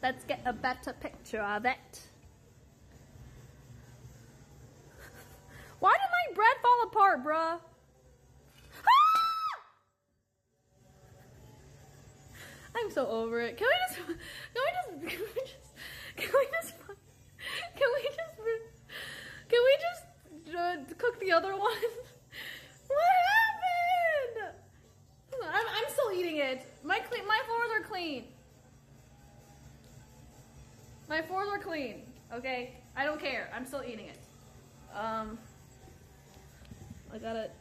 Let's get a better picture of it. Why did my bread fall apart, bruh? Ah! I'm so over it. Can we just cook the other one? What happened? I'm still eating it. My floors are clean. My floors are clean. Okay, I don't care. I'm still eating it. I got it.